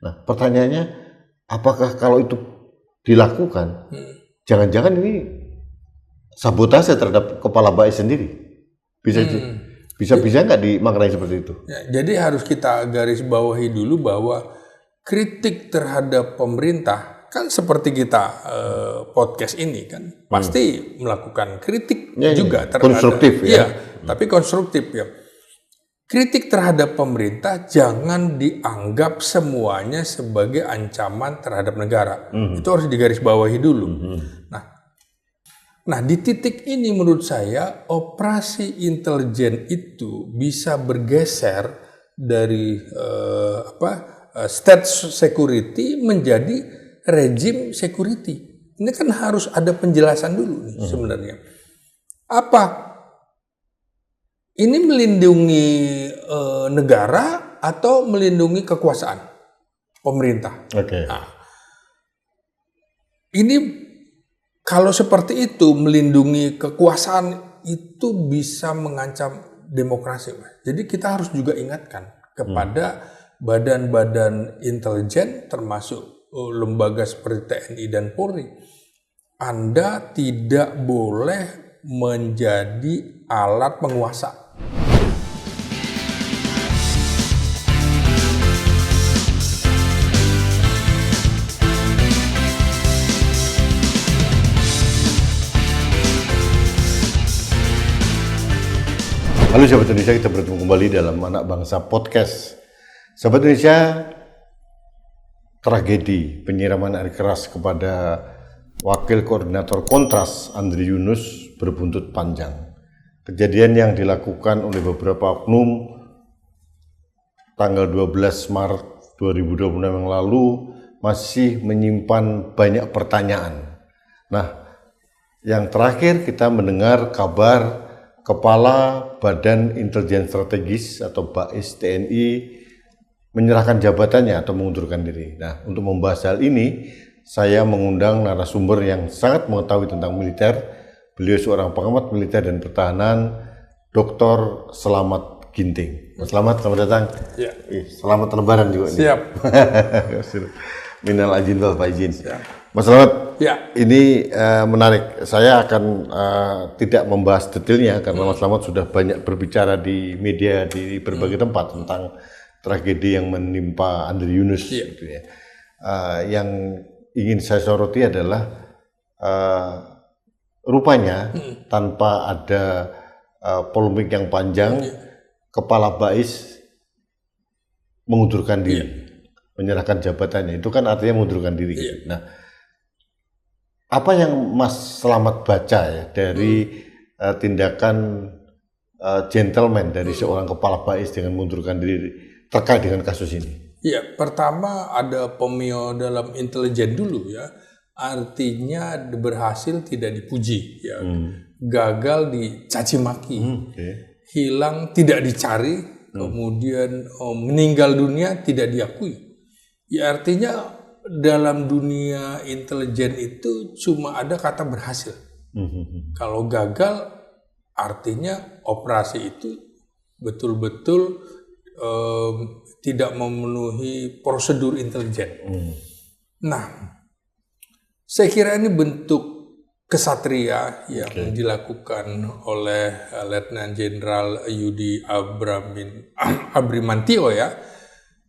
Nah, pertanyaannya, apakah kalau itu dilakukan, jangan-jangan ini sabotase terhadap kepala BAIS sendiri? Bisa nggak dimaknai seperti itu? Ya, jadi harus kita garis bawahi dulu bahwa kritik terhadap pemerintah kan seperti kita podcast ini kan pasti melakukan kritik juga terhadap konstruktif tapi konstruktif ya. Kritik terhadap pemerintah jangan dianggap semuanya sebagai ancaman terhadap negara. Itu harus digarisbawahi dulu. Nah, di titik ini menurut saya operasi intelijen itu bisa bergeser dari state security menjadi rejim security. Ini kan harus ada penjelasan dulu nih sebenarnya. Apa? Ini melindungi negara atau melindungi kekuasaan pemerintah? Oke. Nah, ini kalau seperti itu melindungi kekuasaan itu bisa mengancam demokrasi, Mas. Jadi kita harus juga ingatkan kepada badan-badan intelijen termasuk lembaga seperti TNI dan Polri. Anda tidak boleh menjadi alat penguasa. Halo Sobat Indonesia, kita bertemu kembali dalam Anak Bangsa Podcast. Sobat Indonesia, tragedi penyiraman air keras kepada Wakil Koordinator Kontras Andri Yunus berbuntut panjang. Kejadian yang dilakukan oleh beberapa oknum tanggal 12 Maret 2026 yang lalu masih menyimpan banyak pertanyaan. Nah, yang terakhir kita mendengar kabar Kepala Badan Intelijen Strategis atau BAIS TNI menyerahkan jabatannya atau mengundurkan diri. Nah, untuk membahas hal ini, saya mengundang narasumber yang sangat mengetahui tentang militer. Beliau seorang pengamat militer dan pertahanan, Dr. Selamat Ginting. Mas Selamat, selamat datang. Ya. Selamat Lebaran juga. Siap. Minal aidin wal faizin. Siap. Mas Selamat, ya. Ini menarik. Saya akan tidak membahas detailnya karena Mas Selamat sudah banyak berbicara di media di berbagai tempat tentang tragedi yang menimpa Andri Yunus. Gitu ya. Yang ingin saya soroti adalah rupanya tanpa ada polemik yang panjang, Kepala BAIS mengundurkan diri, menyerahkan jabatannya. Itu kan artinya mengundurkan diri. Gitu. Nah, apa yang Mas Selamat baca ya dari tindakan gentleman dari seorang kepala BAIS dengan mengundurkan diri terkait dengan kasus ini? Ya, pertama ada pemio dalam intelijen dulu ya. Artinya berhasil tidak dipuji ya. Gagal dicaci maki. Hilang tidak dicari, kemudian meninggal dunia tidak diakui. Ya artinya dalam dunia intelijen itu cuma ada kata berhasil. Kalau gagal, artinya operasi itu betul-betul tidak memenuhi prosedur intelijen. Nah, saya kira ini bentuk kesatria yang dilakukan oleh Letnan Jenderal Yudi Abrimantio ya.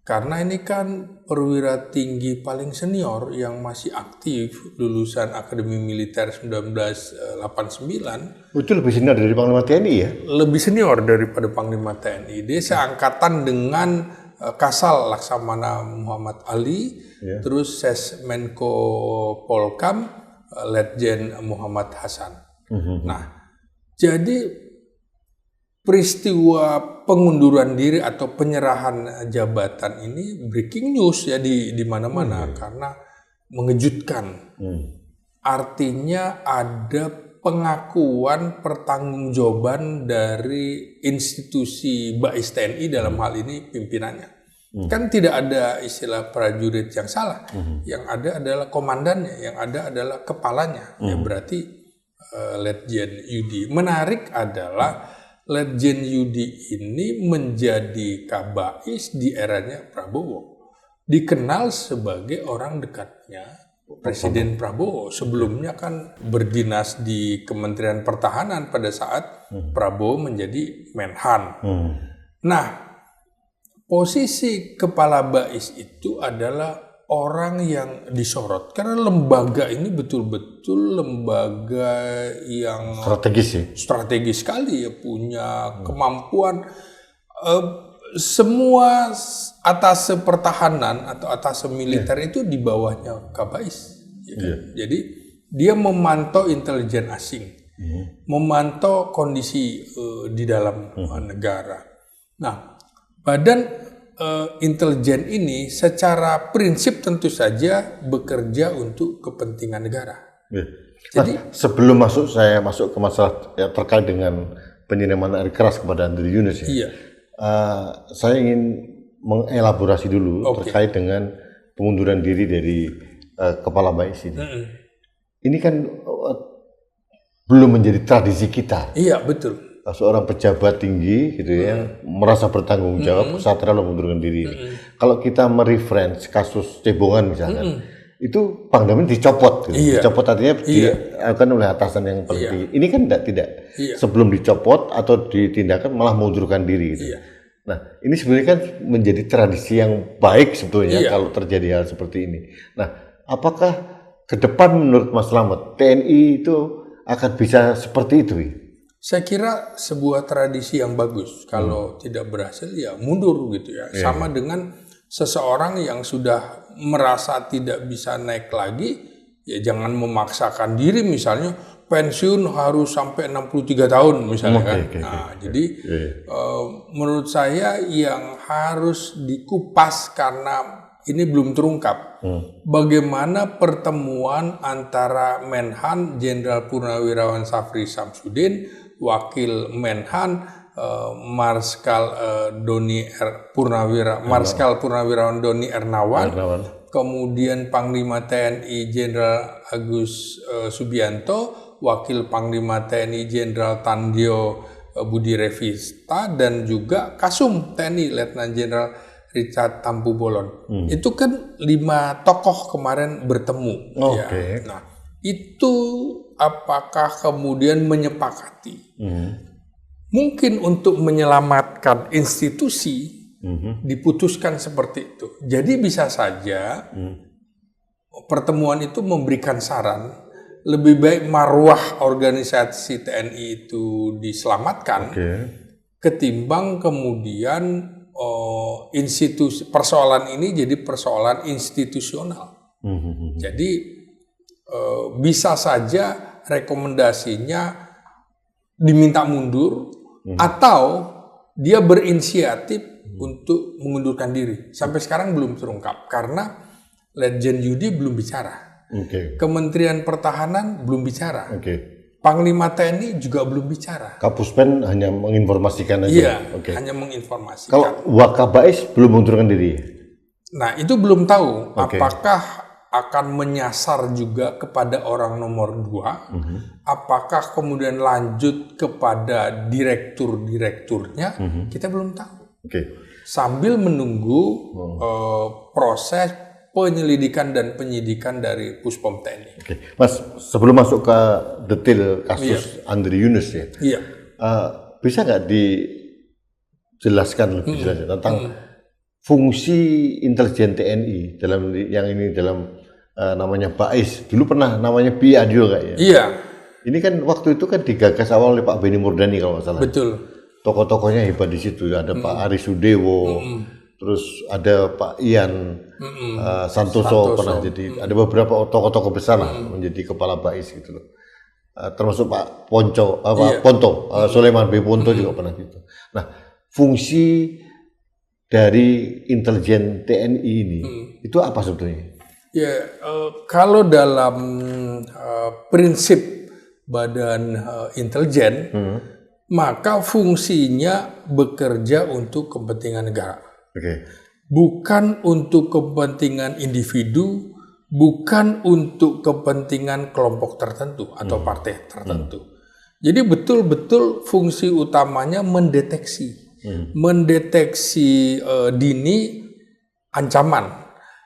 Karena ini kan perwira tinggi paling senior yang masih aktif, lulusan Akademi Militer 1989. Itu lebih senior dari Panglima TNI ya? Lebih senior daripada Panglima TNI. Dia seangkatan dengan Kasal Laksamana Muhammad Ali, terus Sesmenko Polkam, Letjen Muhammad Hasan. Nah, jadi peristiwa pengunduran diri atau penyerahan jabatan ini breaking news ya di mana-mana karena mengejutkan. Artinya ada pengakuan pertanggungjawaban dari institusi BAIS TNI dalam hal ini pimpinannya. Kan tidak ada istilah prajurit yang salah. Yang ada adalah komandannya, yang ada adalah kepalanya. Ya berarti Letjen Yudi. Menarik adalah Letjen Yudi ini menjadi Kabais di eranya Prabowo. dikenal sebagai orang dekatnya Presiden Prabowo. Sebelumnya kan berdinas di Kementerian Pertahanan pada saat Prabowo menjadi Menhan. Nah, posisi Kepala BAIS itu adalah orang yang disorot karena lembaga ini betul-betul lembaga yang strategis sekali ya, punya kemampuan semua atase pertahanan atau atase militer itu di bawahnya Kabais. Ya kan? Jadi dia memantau intelijen asing, memantau kondisi di dalam negara. Nah, badan intelijen ini secara prinsip tentu saja bekerja untuk kepentingan negara. Jadi sebelum saya masuk ke masalah terkait dengan penyiraman air keras kepada Andri Yunus saya ingin mengelaborasi dulu terkait dengan pengunduran diri dari Kepala BAIS ini. Ini kan belum menjadi tradisi kita. Iya, betul. Seorang pejabat tinggi gitu ya merasa bertanggung jawab setelah mengundurkan diri. Kalau kita mereference kasus cebongan misalnya, itu Pangdam dicopot, gitu. Dicopot artinya dilakukan oleh atasan yang paling tinggi. Ini kan tidak. Sebelum dicopot atau ditindakan malah mengundurkan diri. Gitu. Nah, ini sebenarnya kan menjadi tradisi yang baik sebetulnya kalau terjadi hal seperti ini. Nah, apakah ke depan menurut Mas Slamet TNI itu akan bisa seperti itu? Saya kira sebuah tradisi yang bagus. Kalau tidak berhasil ya mundur gitu ya. Sama dengan seseorang yang sudah merasa tidak bisa naik lagi, ya jangan memaksakan diri misalnya pensiun harus sampai 63 tahun misalnya kan. Jadi menurut saya yang harus dikupas karena ini belum terungkap. Bagaimana pertemuan antara Menhan Jenderal Purnawirawan Syafri Samsudin, Wakil Menhan Marskal Purnawirawan Doni Ernawan, kemudian Panglima TNI Jenderal Agus Subianto, Wakil Panglima TNI Jenderal Tandjo Budi Revista, dan juga Kasum TNI Letnan Jenderal Richard Tampu Bolon. Itu kan 5 tokoh kemarin bertemu. Nah, itu apakah kemudian menyepakati mungkin untuk menyelamatkan institusi diputuskan seperti itu. Jadi bisa saja pertemuan itu memberikan saran lebih baik marwah organisasi TNI itu diselamatkan ketimbang kemudian institusi persoalan ini jadi persoalan institusional. Jadi bisa saja rekomendasinya diminta mundur atau dia berinisiatif untuk mengundurkan diri. Sampai sekarang belum terungkap karena Letjen Yudi belum bicara. Kementerian Pertahanan belum bicara. Panglima TNI juga belum bicara. Kapuspen hanya menginformasikan aja. Hanya menginformasikan. Kalau Wakabais belum mengundurkan diri. Nah, itu belum tahu apakah akan menyasar juga kepada orang nomor 2, apakah kemudian lanjut kepada direktur-direkturnya, kita belum tahu. Sambil menunggu proses penyelidikan dan penyidikan dari Puspom TNI. Mas, sebelum masuk ke detail kasus Andri Yunus bisa nggak dijelaskan lebih jelas tentang fungsi intelijen TNI dalam namanya BAIS. Dulu pernah namanya BIADIO kayak ya. Ini kan waktu itu kan digagas awal oleh Pak Beni Murdani kalau nggak salah. Betul. Tokoh-tokohnya hebat di situ. Ada Pak Aris Sudewo, terus ada Pak Ian Santoso pernah jadi. Ada beberapa tokoh-tokoh besar lah menjadi kepala BAIS gitu loh. Termasuk Pak Ponto, Sulaiman B. Ponto juga pernah gitu. Nah, fungsi dari intelijen TNI ini itu apa sebetulnya? Kalau dalam prinsip badan intelijen, maka fungsinya bekerja untuk kepentingan negara. Bukan untuk kepentingan individu, bukan untuk kepentingan kelompok tertentu atau partai tertentu. Jadi betul-betul fungsi utamanya mendeteksi dini ancaman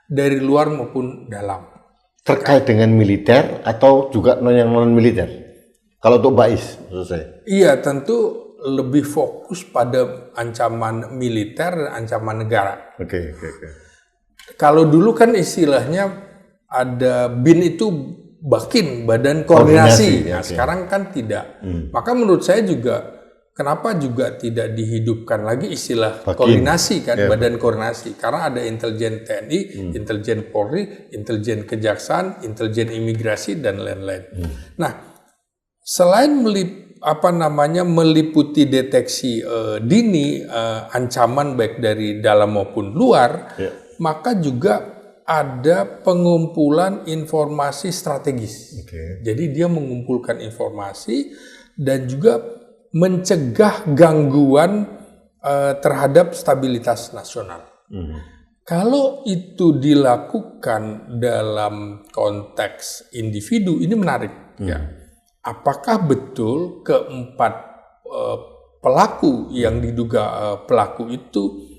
dari luar maupun dalam. Terkait dengan militer atau juga yang non militer? Kalau untuk BAIS, maksud saya. Iya, tentu lebih fokus pada ancaman militer dan ancaman negara. Oke. Kalau dulu kan istilahnya ada BIN itu BAKIN, Badan Koordinasi. Nah, sekarang kan tidak. Maka menurut saya juga kenapa juga tidak dihidupkan lagi istilah BAKIN. Koordinasi kan, Badan Koordinasi. Karena ada intelijen TNI, intelijen Polri, intelijen Kejaksaan, intelijen Imigrasi dan lain-lain. Nah, selain meliputi deteksi dini ancaman baik dari dalam maupun luar, maka juga ada pengumpulan informasi strategis. Jadi dia mengumpulkan informasi dan juga mencegah gangguan terhadap stabilitas nasional. Kalau itu dilakukan dalam konteks individu, ini menarik. Ya. Apakah betul keempat pelaku yang diduga pelaku itu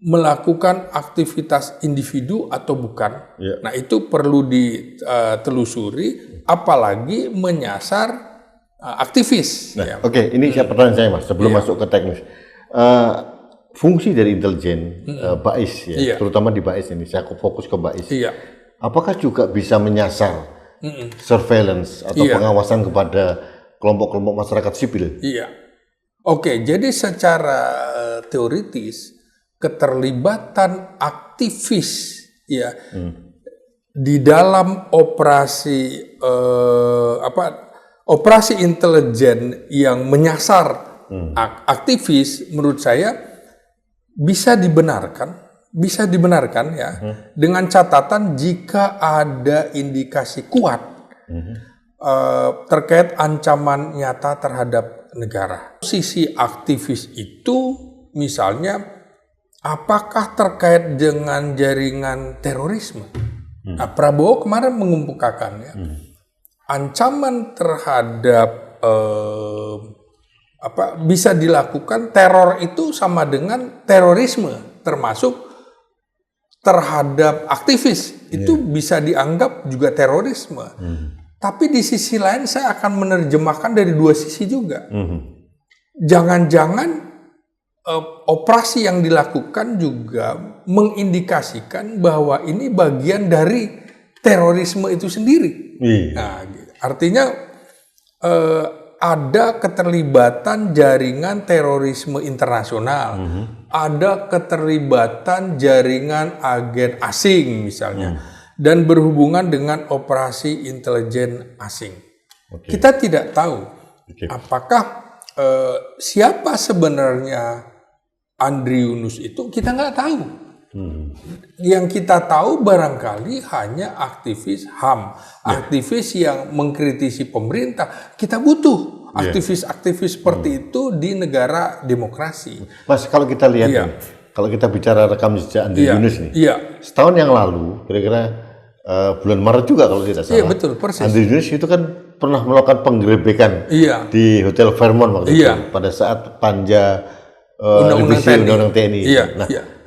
melakukan aktivitas individu atau bukan? Nah, itu perlu ditelusuri, apalagi menyasar aktivis. Nah, Oke, ini pertanyaan saya, Mas, sebelum masuk ke teknis. Fungsi dari intelijen BAIS, terutama di BAIS ini, saya fokus ke BAIS. Apakah juga bisa menyasar surveillance atau pengawasan kepada kelompok-kelompok masyarakat sipil? Oke, jadi secara teoritis keterlibatan aktivis di dalam operasi operasi intelijen yang menyasar aktivis, menurut saya bisa dibenarkan ya, dengan catatan jika ada indikasi kuat terkait ancaman nyata terhadap negara. Sisi aktivis itu misalnya apakah terkait dengan jaringan terorisme? Nah, Prabowo kemarin mengemukakan ya, ancaman terhadap bisa dilakukan teror itu sama dengan terorisme, termasuk terhadap aktivis itu bisa dianggap juga terorisme. Tapi di sisi lain saya akan menerjemahkan dari dua sisi juga. Jangan-jangan operasi yang dilakukan juga mengindikasikan bahwa ini bagian dari terorisme itu sendiri. Nah, artinya ada keterlibatan jaringan terorisme internasional, ada keterlibatan jaringan agen asing misalnya, dan berhubungan dengan operasi intelijen asing. Kita tidak tahu apakah siapa sebenarnya Andri Yunus itu, kita nggak tahu. Yang kita tahu barangkali hanya aktivis HAM, aktivis yang mengkritisi pemerintah. Kita butuh aktivis-aktivis seperti itu di negara demokrasi. Mas, kalau kita lihat, kalau kita bicara rekam jejak Andri Yunus nih, setahun yang lalu, kira-kira bulan Maret juga kalau tidak salah. Iya, betul, persis. Andri Yunus itu kan pernah melakukan penggerebekan di Hotel Fairmont waktu itu, pada saat panja revisi Undang-Undang TNI.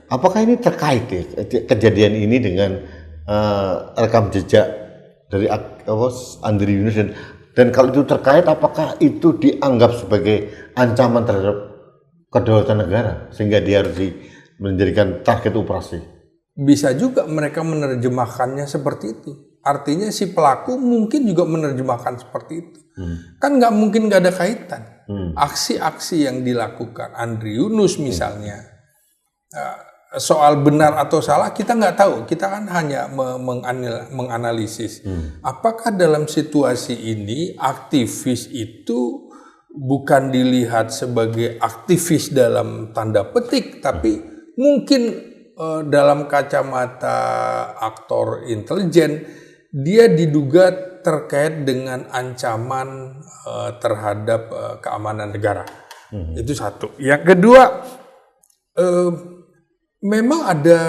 Apakah ini terkait kejadian ini dengan rekam jejak dari Andri Yunus, dan kalau itu terkait, apakah itu dianggap sebagai ancaman terhadap kedaulatan negara sehingga dia harus menjadikan target operasi? Bisa juga mereka menerjemahkannya seperti itu. Artinya si pelaku mungkin juga menerjemahkan seperti itu. Kan nggak mungkin nggak ada kaitan. Aksi-aksi yang dilakukan Andri Yunus misalnya, soal benar atau salah kita nggak tahu. Kita kan hanya menganalisis. Apakah dalam situasi ini aktivis itu bukan dilihat sebagai aktivis dalam tanda petik, tapi mungkin dalam kacamata aktor intelijen dia diduga terkait dengan ancaman terhadap keamanan negara. Itu satu. Yang kedua, memang ada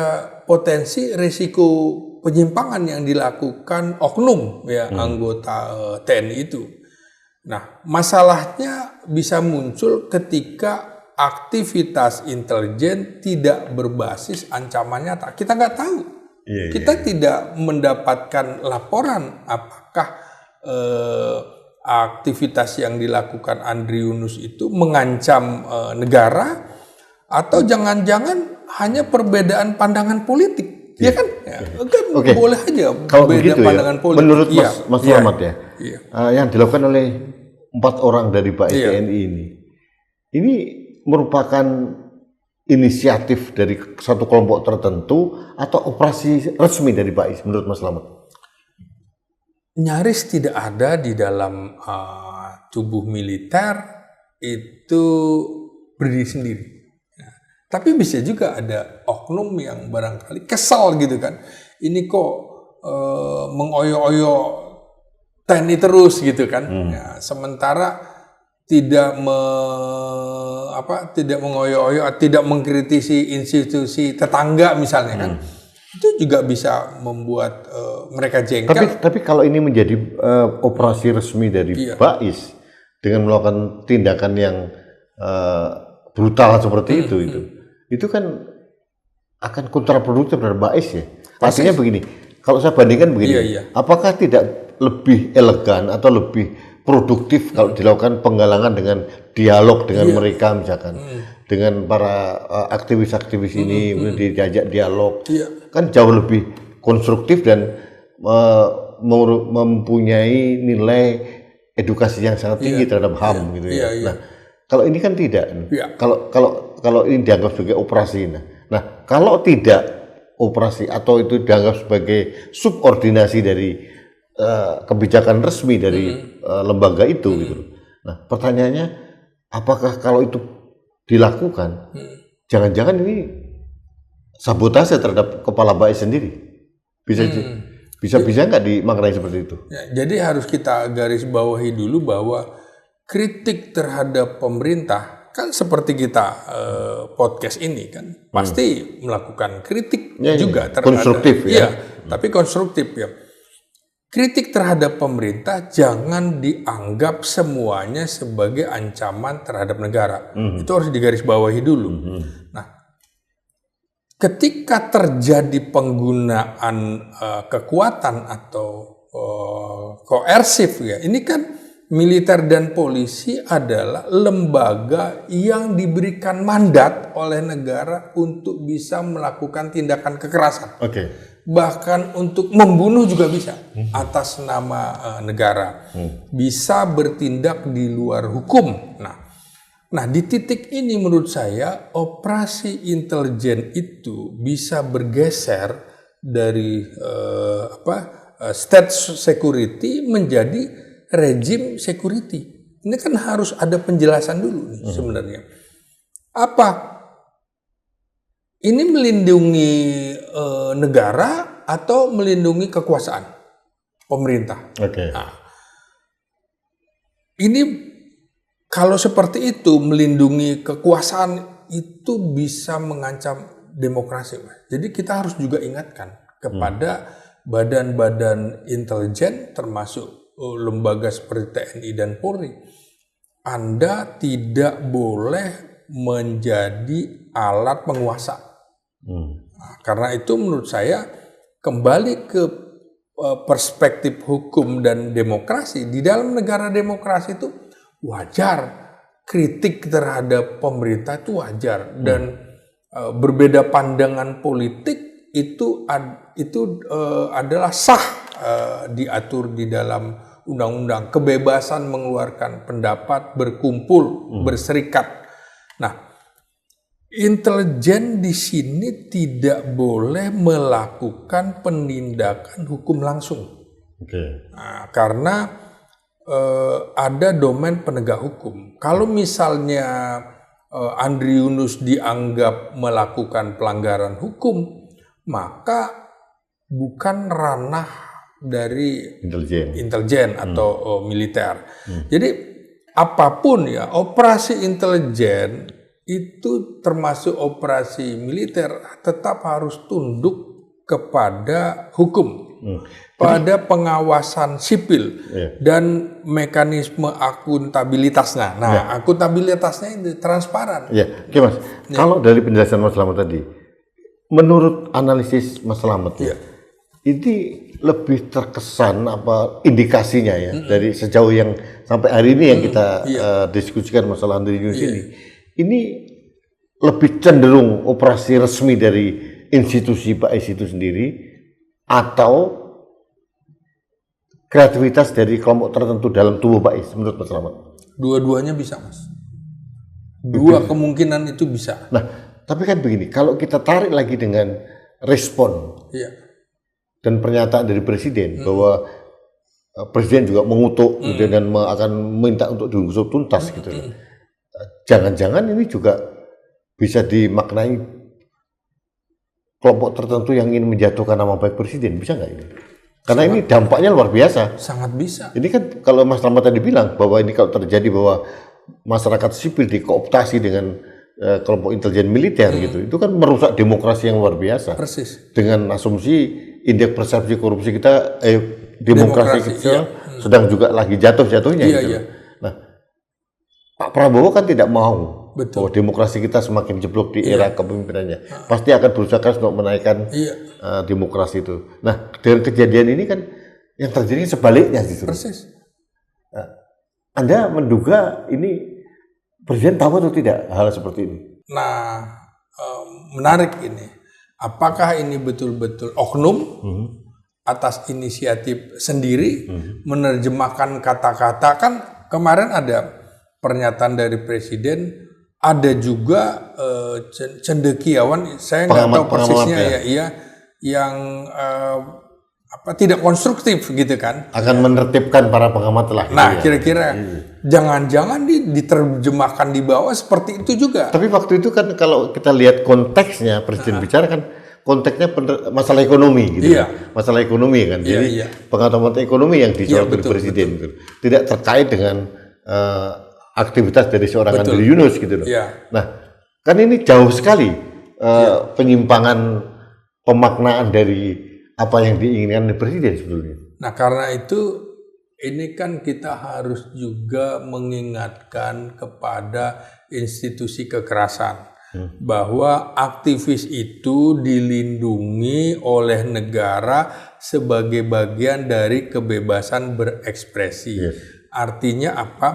potensi risiko penyimpangan yang dilakukan oknum anggota TNI itu. Nah, masalahnya bisa muncul ketika aktivitas intelijen tidak berbasis ancaman nyata. Kita nggak tahu Kita tidak mendapatkan laporan apakah aktivitas yang dilakukan Andri Yunus itu mengancam negara atau jangan-jangan hanya perbedaan pandangan politik, ya kan? Ya, kan boleh aja kalau beda begitu pandangan politik. Menurut Mas Selamat yang dilakukan oleh 4 orang dari BAIS TNI ini merupakan inisiatif dari satu kelompok tertentu atau operasi resmi dari BAIS menurut Mas Selamat? Nyaris tidak ada di dalam tubuh militer itu berdiri sendiri. Nah, tapi bisa juga ada oknum yang barangkali kesal gitu kan. Ini kok mengoyo-oyo TNI terus gitu kan. Ya, sementara tidak mengoyo-oyo, tidak mengkritisi institusi tetangga misalnya kan. Itu juga bisa membuat mereka jengkel. Tapi kalau ini menjadi operasi resmi dari BAIS dengan melakukan tindakan yang brutal seperti itu kan akan kontraproduktif terhadap BAIS ya. Artinya begini, kalau saya bandingkan begini, apakah tidak lebih elegan atau lebih produktif kalau dilakukan penggalangan dengan dialog dengan mereka misalkan? Dengan para aktivis-aktivis ini diajak dialog kan jauh lebih konstruktif dan mempunyai nilai edukasi yang sangat tinggi terhadap HAM gitu ya. Nah, kalau ini kan tidak. Kalau ini dianggap sebagai operasi. Nah, kalau tidak operasi atau itu dianggap sebagai subordinasi dari kebijakan resmi dari lembaga itu gitu. Nah, pertanyaannya apakah kalau itu dilakukan, jangan-jangan ini sabotase terhadap kepala BAIS sendiri? Bisa nggak dimaknai seperti itu? Ya, jadi harus kita garis bawahi dulu bahwa kritik terhadap pemerintah kan seperti kita podcast ini kan pasti melakukan kritik juga terhadap konstruktif tapi konstruktif ya. Kritik terhadap pemerintah jangan dianggap semuanya sebagai ancaman terhadap negara. Itu harus digarisbawahi dulu. Nah, ketika terjadi penggunaan kekuatan atau koersif ya, ini kan militer dan polisi adalah lembaga yang diberikan mandat oleh negara untuk bisa melakukan tindakan kekerasan. Bahkan untuk membunuh juga bisa atas nama negara, bisa bertindak di luar hukum. Nah di titik ini menurut saya operasi intelijen itu bisa bergeser dari state security menjadi rejim security. Ini kan harus ada penjelasan dulu nih sebenarnya. Apa? Ini melindungi negara atau melindungi kekuasaan pemerintah. Nah, ini kalau seperti itu melindungi kekuasaan itu bisa mengancam demokrasi. Jadi kita harus juga ingatkan kepada badan-badan intelijen termasuk lembaga seperti TNI dan Polri. Anda tidak boleh menjadi alat penguasa. Nah, karena itu menurut saya kembali ke perspektif hukum dan demokrasi. Di dalam negara demokrasi itu wajar kritik terhadap pemerintah itu wajar dan berbeda pandangan politik itu adalah sah diatur di dalam undang-undang. Kebebasan mengeluarkan pendapat, berkumpul, berserikat. Nah, intelijen di sini tidak boleh melakukan penindakan hukum langsung. Nah, karena ada domain penegak hukum. Kalau misalnya Andri Yunus dianggap melakukan pelanggaran hukum, maka bukan ranah dari intelijen atau militer. Jadi apapun ya, operasi intelijen itu termasuk operasi militer tetap harus tunduk kepada hukum, pada pengawasan sipil dan mekanisme akuntabilitasnya. Nah, akuntabilitasnya itu transparan. Oke Mas, kalau dari penjelasan Mas Selamat tadi, menurut analisis Mas Slamet, ini lebih terkesan apa indikasinya ya dari sejauh yang sampai hari ini yang kita diskusikan masalah Andri Yunus ini lebih cenderung operasi resmi dari institusi Bais itu sendiri atau kreativitas dari kelompok tertentu dalam tubuh Bais menurut Mas Slamet? Dua-duanya bisa, Mas. Dua kemungkinan itu bisa. Nah, tapi kan begini, kalau kita tarik lagi dengan respon dan pernyataan dari Presiden bahwa Presiden juga mengutuk dan akan minta untuk diusut tuntas gitu. Jangan-jangan ini juga bisa dimaknai kelompok tertentu yang ingin menjatuhkan nama baik Presiden, bisa nggak ini? Karena ini dampaknya luar biasa. Sangat bisa. Ini kan kalau Mas Slamet tadi bilang bahwa ini kalau terjadi bahwa masyarakat sipil dikooptasi dengan kelompok intelijen militer gitu, itu kan merusak demokrasi yang luar biasa. Persis. Dengan asumsi indeks persepsi korupsi kita, demokrasi kita sedang juga lagi jatuh-jatuhnya. Gitu. Nah, Pak Prabowo kan tidak mau bahwa demokrasi kita semakin jeblok di era kepemimpinannya. Pasti akan berusaha keras untuk menaikkan demokrasi itu. Nah, dengan kejadian ini kan yang terjadi sebaliknya justru. Persis. Anda menduga ini Presiden tahu atau tidak hal seperti ini? Nah, menarik ini. Apakah ini betul-betul oknum atas inisiatif sendiri menerjemahkan kata-kata? Kan kemarin ada pernyataan dari Presiden, ada juga cendekiawan, saya nggak tahu persisnya yang tidak konstruktif gitu kan. Akan menertibkan para pengamat lah. Nah, kira-kira jangan-jangan diterjemahkan di bawah seperti itu juga. Tapi waktu itu kan kalau kita lihat konteksnya Presiden bicara kan konteksnya masalah ekonomi gitu. Masalah ekonomi kan. Jadi pengamat ekonomi yang disorot oleh Presiden gitu. Tidak terkait dengan aktivitas dari seorang Andri Yunus gitu loh. Nah, kan ini jauh sekali penyimpangan pemaknaan dari apa yang diinginkan oleh Presiden sebetulnya. Nah, karena itu ini kan kita harus juga mengingatkan kepada institusi kekerasan bahwa aktivis itu dilindungi oleh negara sebagai bagian dari kebebasan berekspresi. Artinya apa?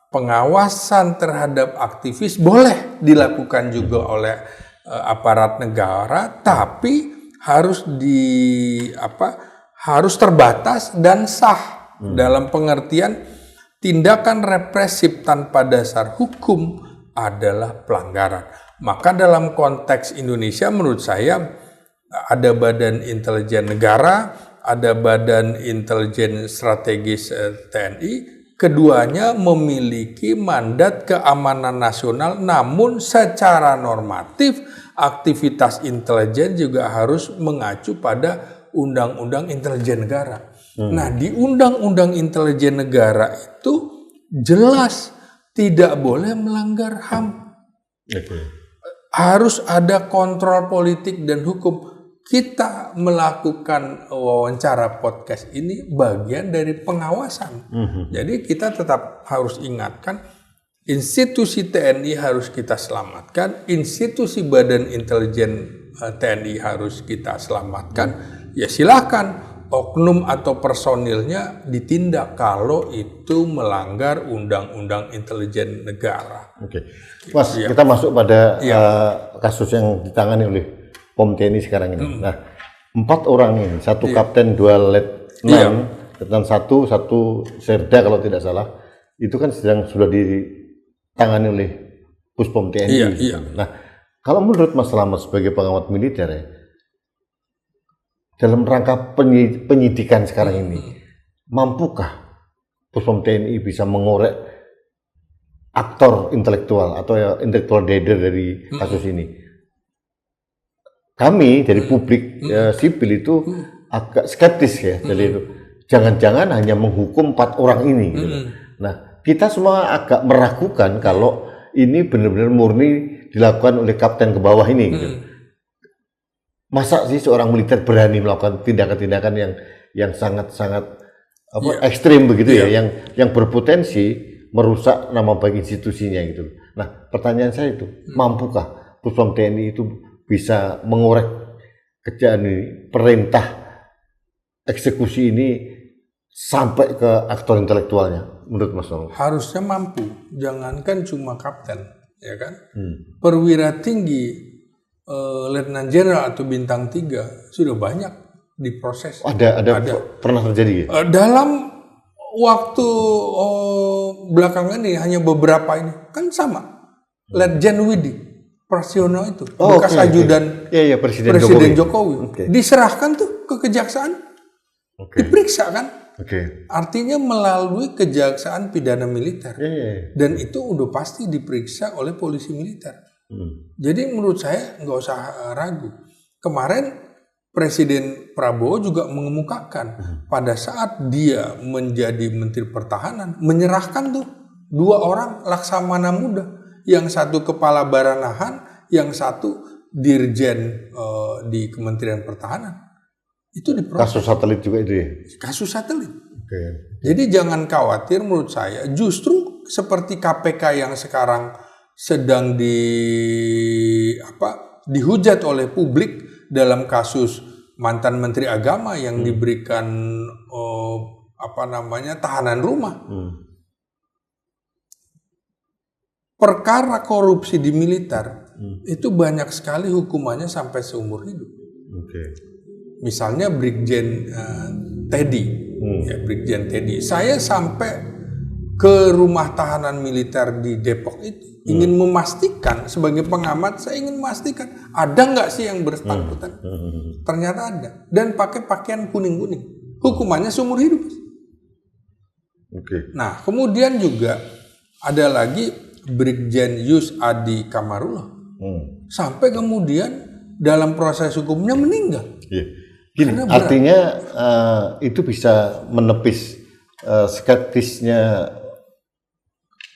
Pengawasan terhadap aktivis boleh dilakukan juga oleh aparat negara, tapi harus harus terbatas dan sah dalam pengertian tindakan represif tanpa dasar hukum adalah pelanggaran. Maka dalam konteks Indonesia menurut saya ada Badan Intelijen Negara, ada Badan Intelijen Strategis TNI, keduanya memiliki mandat keamanan nasional, namun secara normatif aktivitas intelijen juga harus mengacu pada Undang-Undang Intelijen Negara. Nah, di Undang-Undang Intelijen Negara itu jelas tidak boleh melanggar HAM. Harus ada kontrol politik dan hukum. Kita melakukan wawancara podcast ini bagian dari pengawasan. Jadi kita tetap harus ingatkan institusi TNI harus kita selamatkan, institusi Badan Intelijen TNI harus kita selamatkan. Ya silakan oknum atau personilnya ditindak kalau itu melanggar Undang-Undang Intelijen Negara. Mas, kita masuk pada kasus yang ditangani oleh POM TNI sekarang ini. Nah, 4 orang ini, 1 kapten, 2 letnan, letnan 1 serda kalau tidak salah, itu kan sudah ditangani oleh Puspom TNI. Nah, kalau menurut Mas Slamet sebagai pengamat militer ya, dalam rangka penyidikan sekarang ini, mampukah Puspom TNI bisa mengorek aktor intelektual atau intelektual dader dari kasus ini? Kami dari publik sipil itu agak skeptis ya dari itu. Jangan-jangan hanya menghukum 4 orang ini. Gitu. Nah, kita semua agak meragukan kalau ini benar-benar murni dilakukan oleh kapten ke bawah ini. Gitu. Masa sih seorang militer berani melakukan tindakan-tindakan yang sangat-sangat ekstrim begitu ya, yang berpotensi merusak nama baik institusinya gitu. Nah, pertanyaan saya itu, mampukah Puspom TNI itu bisa mengorek kerjaan ini, perintah eksekusi ini sampai ke aktor intelektualnya menurut Mas Nol? Harusnya mampu, jangankan cuma kapten, ya kan? Perwira tinggi, Letnan Jenderal atau bintang 3 sudah banyak diproses. Ada. Pernah terjadi ya? Dalam waktu belakangan ini hanya beberapa ini kan sama. Letjen Widi Prasiono itu bekas ajudan Presiden Jokowi. Diserahkan tuh ke kejaksaan, diperiksa kan? Artinya melalui kejaksaan pidana militer. Dan itu udah pasti diperiksa oleh polisi militer. Jadi menurut saya nggak usah ragu. Kemarin Presiden Prabowo juga mengemukakan pada saat dia menjadi Menteri Pertahanan menyerahkan tuh 2 orang laksamana muda, yang satu kepala Baranahan, yang satu dirjen di Kementerian Pertahanan. Itu diproses. Kasus satelit juga itu ya? Kasus satelit. Jadi jangan khawatir, menurut saya justru seperti KPK yang sekarang sedang dihujat oleh publik dalam kasus mantan Menteri Agama yang diberikan tahanan rumah. Perkara korupsi di militer itu banyak sekali hukumannya sampai seumur hidup. Misalnya Brigjen Teddy, Brigjen Teddy. Saya sampai ke rumah tahanan militer di Depok itu ingin memastikan, sebagai pengamat saya ingin memastikan ada nggak sih yang bersangkutan. Ternyata ada, dan pakai pakaian kuning-kuning. Hukumannya seumur hidup. Nah, kemudian juga ada lagi Brigjen Yus Adi Kamarullah. Sampai kemudian dalam proses hukumnya meninggal. Gini, artinya itu bisa menepis skeptisnya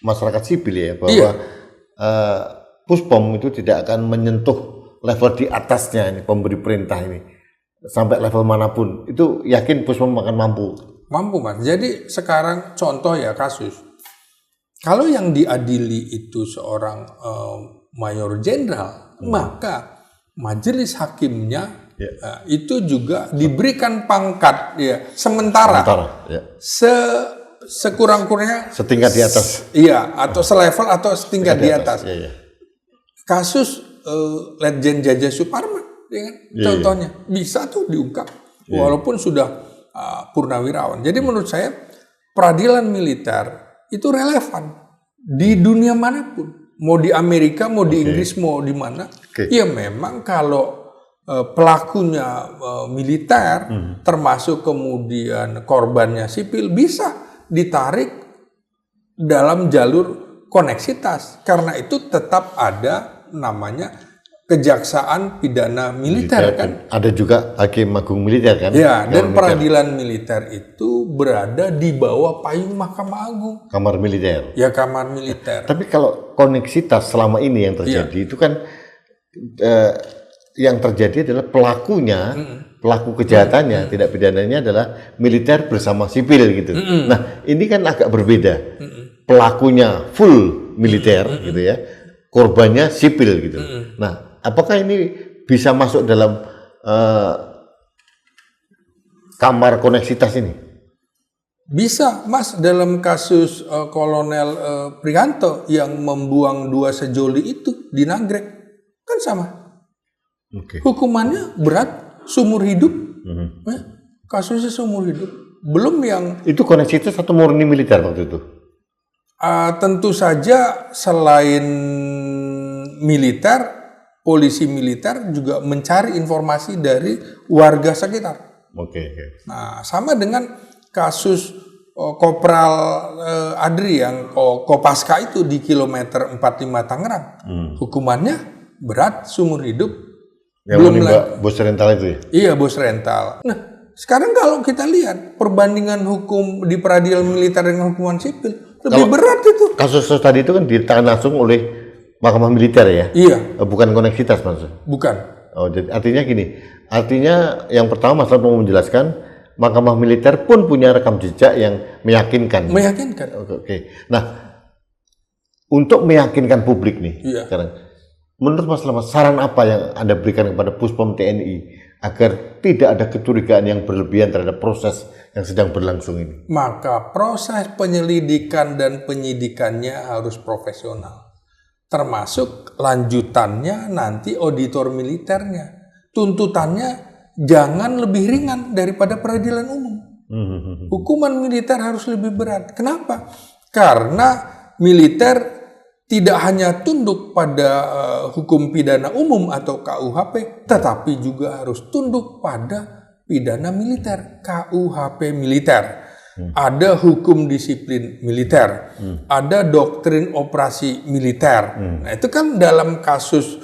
masyarakat sipil ya, bahwa Puspom itu tidak akan menyentuh level di atasnya ini, pemberi perintah ini, sampai level manapun. Itu yakin Puspom akan mampu? Mampu, Mas. Jadi sekarang contoh ya kasus, kalau yang diadili itu seorang mayor jenderal, maka majelis hakimnya itu juga diberikan pangkat sementara sekurang-kurangnya setingkat di atas. Atau selevel atau setingkat di atas. Kasus Letjen Jaja Suparman, contohnya bisa tuh diungkap walaupun sudah purnawirawan. Jadi menurut saya peradilan militer itu relevan di dunia manapun, mau di Amerika, mau di Inggris, mau di mana. Ya memang kalau pelakunya militer, termasuk kemudian korbannya sipil, bisa ditarik dalam jalur koneksitas. Karena itu tetap ada namanya kejaksaan pidana militer kan. Ada juga hakim agung militer kan. Dan peradilan militer itu berada di bawah payung Mahkamah Agung. Kamar militer. Kamar militer. Tapi kalau koneksitas selama ini yang terjadi itu kan yang terjadi adalah pelakunya, pelaku kejahatannya, tidak pidananya adalah militer bersama sipil gitu. Nah, ini kan agak berbeda. Pelakunya full militer gitu ya, korbannya sipil gitu. Nah, apakah ini bisa masuk dalam kamar koneksitas ini? Bisa, Mas. Dalam kasus Kolonel Prihanto yang membuang 2 sejoli itu di Nagrek, kan sama. Hukumannya berat, seumur hidup. Kasusnya seumur hidup. Belum yang... Itu koneksitas atau murni militer waktu itu? Tentu saja selain militer, polisi militer juga mencari informasi dari warga sekitar. Nah, sama dengan kasus Kopral Adri yang Kopaska itu di kilometer 45 Tangerang. Hukumannya berat, seumur hidup. Yang menimba bos rental itu ya? Iya, bos rental. Nah, sekarang kalau kita lihat perbandingan hukum di peradilan militer dengan hukuman sipil, lebih berat itu. Kasus tadi itu kan ditangani langsung oleh Mahkamah Militer ya? Bukan koneksitas maksudnya? Bukan. Jadi artinya gini, yang pertama Mas mau menjelaskan, Mahkamah Militer pun punya rekam jejak yang meyakinkan. Nah, untuk meyakinkan publik nih sekarang, menurut Mas Slamet, saran apa yang Anda berikan kepada Puspom TNI agar tidak ada kecurigaan yang berlebihan terhadap proses yang sedang berlangsung ini? Maka proses penyelidikan dan penyidikannya harus profesional. Termasuk lanjutannya nanti auditor militernya. Tuntutannya jangan lebih ringan daripada peradilan umum. Hukuman militer harus lebih berat. Kenapa? Karena militer tidak hanya tunduk pada hukum pidana umum atau KUHP, tetapi juga harus tunduk pada pidana militer, KUHP militer. Ada hukum disiplin militer, ada doktrin operasi militer. Nah, itu kan dalam kasus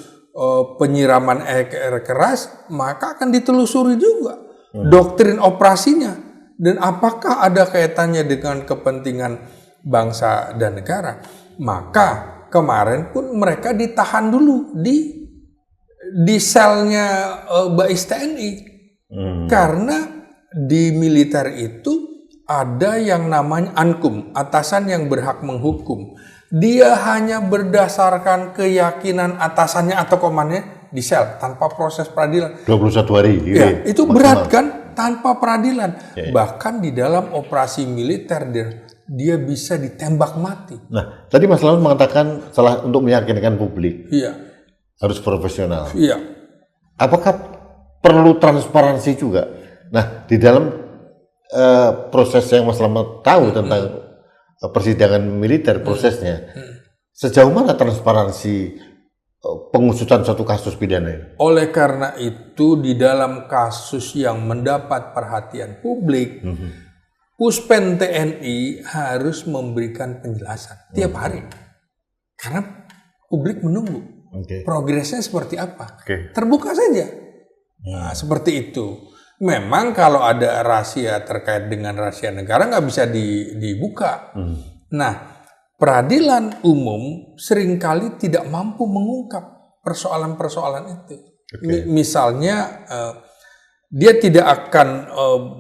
penyiraman air keras, maka akan ditelusuri juga doktrin operasinya dan apakah ada kaitannya dengan kepentingan bangsa dan negara. Maka kemarin pun mereka ditahan dulu di selnya Bais TNI karena di militer itu ada yang namanya ankum, atasan yang berhak menghukum. Dia hanya berdasarkan keyakinan atasannya atau komandannya di sel tanpa proses peradilan. 21 hari. Ya, itu berat kan, tanpa peradilan. Bahkan di dalam operasi militer dia bisa ditembak mati. Nah, tadi Mas Laun mengatakan untuk meyakinkan publik. Iya. Harus profesional. Iya. Apakah perlu transparansi juga? Nah, di dalam proses yang Mas Laun tahu tentang persidangan militer, prosesnya, sejauh mana transparansi pengusutan suatu kasus pidana ini? Oleh karena itu, di dalam kasus yang mendapat perhatian publik, Puspen TNI harus memberikan penjelasan tiap hari. Karena publik menunggu. Progresnya seperti apa. Terbuka saja. Nah, seperti itu. Memang kalau ada rahasia terkait dengan rahasia negara nggak bisa dibuka. Nah, peradilan umum seringkali tidak mampu mengungkap persoalan-persoalan itu. Misalnya, dia tidak akan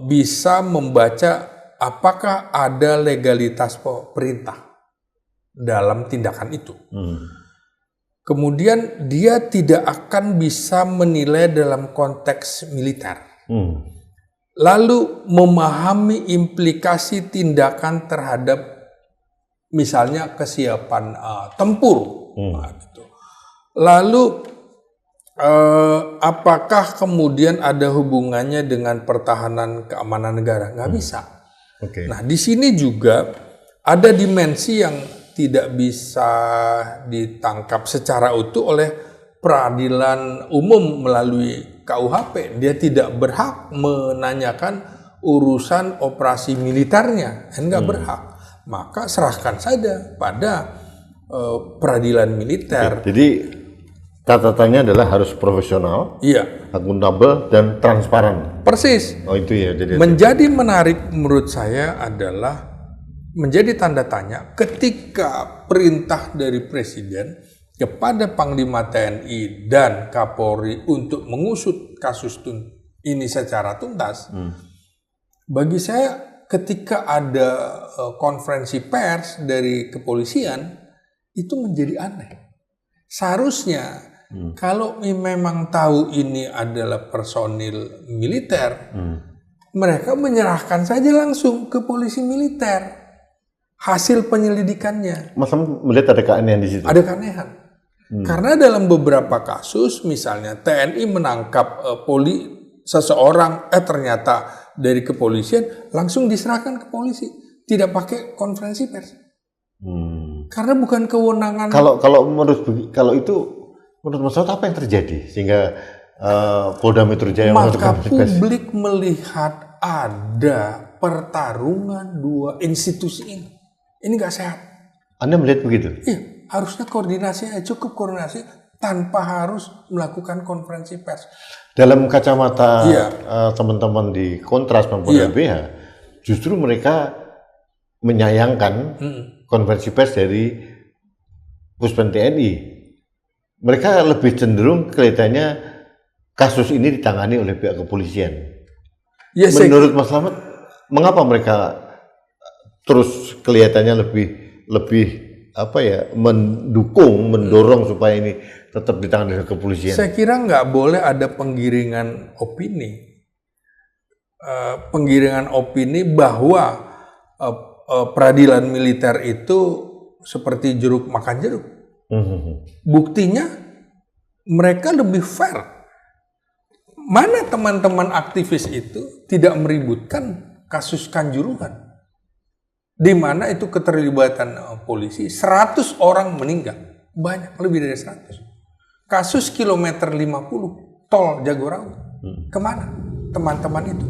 bisa membaca apakah ada legalitas perintah dalam tindakan itu. Kemudian dia tidak akan bisa menilai dalam konteks militer. Lalu memahami implikasi tindakan terhadap misalnya kesiapan tempur. Nah, gitu. Lalu apakah kemudian ada hubungannya dengan pertahanan keamanan negara? Nggak bisa. Nah, di sini juga ada dimensi yang tidak bisa ditangkap secara utuh oleh peradilan umum melalui KUHP. Dia tidak berhak menanyakan urusan operasi militernya, nggak berhak. Maka serahkan saja pada peradilan militer. Jadi catatannya adalah harus profesional, akuntabel dan transparan. Persis. Oh itu ya. Menjadi menarik menurut saya adalah menjadi tanda tanya ketika perintah dari Presiden kepada Panglima TNI dan Kapolri untuk mengusut kasus ini secara tuntas. Bagi saya ketika ada konferensi pers dari kepolisian itu menjadi aneh. Seharusnya kalau memang tahu ini adalah personil militer, mereka menyerahkan saja langsung ke polisi militer hasil penyelidikannya. Mas melihat ada keanehan di situ? Ada keanehan. Karena dalam beberapa kasus, misalnya TNI menangkap seseorang, ternyata dari kepolisian, langsung diserahkan ke polisi. Tidak pakai konferensi pers. Karena bukan kewenangan. Kalau itu menurut Mas apa yang terjadi sehingga Polda Metro Jaya maka publik melihat ada pertarungan dua institusi ini. Ini nggak sehat. Anda melihat begitu? Iya, harusnya koordinasi, cukup koordinasi tanpa harus melakukan konferensi pers. Dalam kacamata teman-teman di Kontras maupun LBH, justru mereka menyayangkan konferensi pers dari Puspen TNI. Mereka lebih cenderung kelihatannya kasus ini ditangani oleh pihak kepolisian. Menurut Mas Slamet, mengapa mereka terus kelihatannya lebih mendorong supaya ini tetap ditangani kepolisian. Saya kira nggak boleh ada penggiringan opini bahwa peradilan militer itu seperti jeruk makan jeruk. Buktinya mereka lebih fair. Mana teman-teman aktivis itu tidak meributkan kasus Kanjuruhan, di mana itu keterlibatan polisi, 100 orang meninggal, banyak, lebih dari 100. Kasus kilometer 50 tol Jagorawi, kemana teman-teman itu?